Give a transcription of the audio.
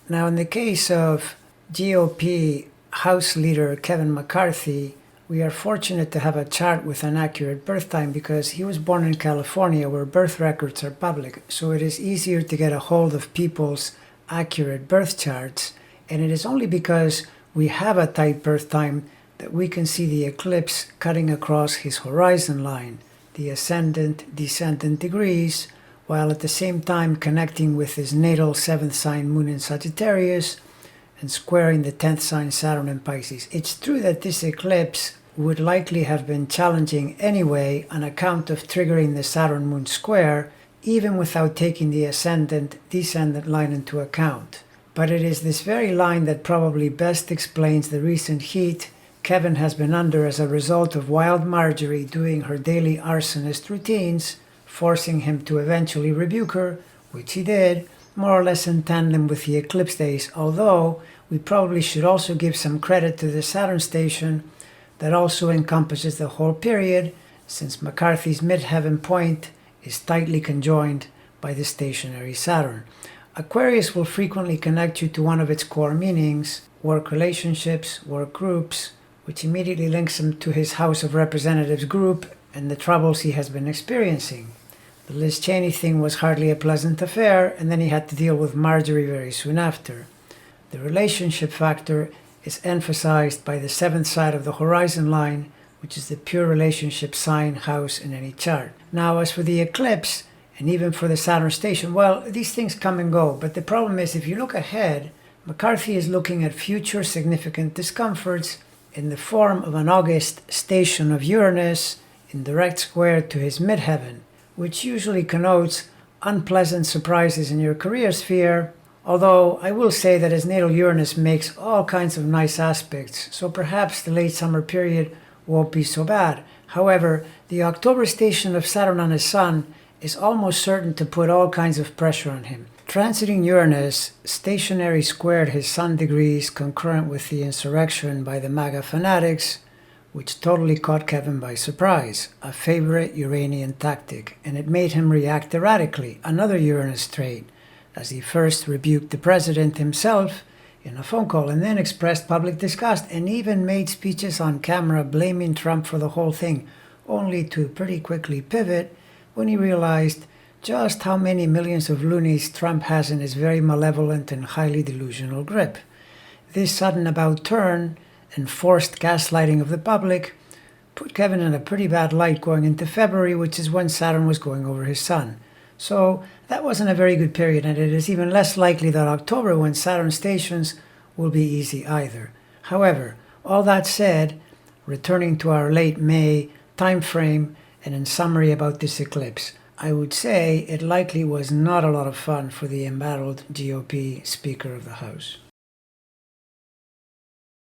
Now, in the case of GOP House Leader Kevin McCarthy, we are fortunate to have a chart with an accurate birth time because he was born in California where birth records are public. So it is easier to get a hold of people's accurate birth charts. And it is only because we have a tight birth time that we can see the eclipse cutting across his horizon line, the ascendant-descendant degrees, while at the same time connecting with his natal 7th sign Moon in Sagittarius and squaring the 10th sign Saturn in Pisces. It's true that this eclipse would likely have been challenging anyway on account of triggering the Saturn-Moon square, even without taking the ascendant-descendant line into account. But it is this very line that probably best explains the recent heat Kevin has been under as a result of Wild Marjorie doing her daily arsonist routines, forcing him to eventually rebuke her, which he did, more or less in tandem with the eclipse days, although we probably should also give some credit to the Saturn station that also encompasses the whole period, since McCarthy's midheaven point is tightly conjoined by the stationary Saturn. Aquarius will frequently connect you to one of its core meanings, work relationships, work groups, which immediately links him to his House of Representatives group and the troubles he has been experiencing. The Liz Cheney thing was hardly a pleasant affair, and then he had to deal with Marjorie very soon after. The relationship factor is emphasized by the 7th side of the horizon line, which is the pure relationship sign house in any chart. Now, as for the eclipse, and even for the Saturn station, well, these things come and go, but the problem is if you look ahead, McCarthy is looking at future significant discomforts in the form of an August station of Uranus in direct square to his midheaven, which usually connotes unpleasant surprises in your career sphere, although I will say that his natal Uranus makes all kinds of nice aspects, so perhaps the late summer period won't be so bad. However, the October station of Saturn on his Sun is almost certain to put all kinds of pressure on him. Transiting Uranus, stationary squared his Sun degrees concurrent with the insurrection by the MAGA fanatics, which totally caught Kevin by surprise, a favorite Uranian tactic, and it made him react erratically, another Uranus trait, as he first rebuked the president himself in a phone call and then expressed public disgust and even made speeches on camera blaming Trump for the whole thing, only to pretty quickly pivot when he realized just how many millions of loonies Trump has in his very malevolent and highly delusional grip. This sudden about turn and forced gaslighting of the public put Kevin in a pretty bad light going into February, which is when Saturn was going over his Sun. So that wasn't a very good period, and it is even less likely that October, when Saturn stations, will be easy either. However, all that said, returning to our late May time frame and in summary about this eclipse, I would say it likely was not a lot of fun for the embattled GOP Speaker of the House.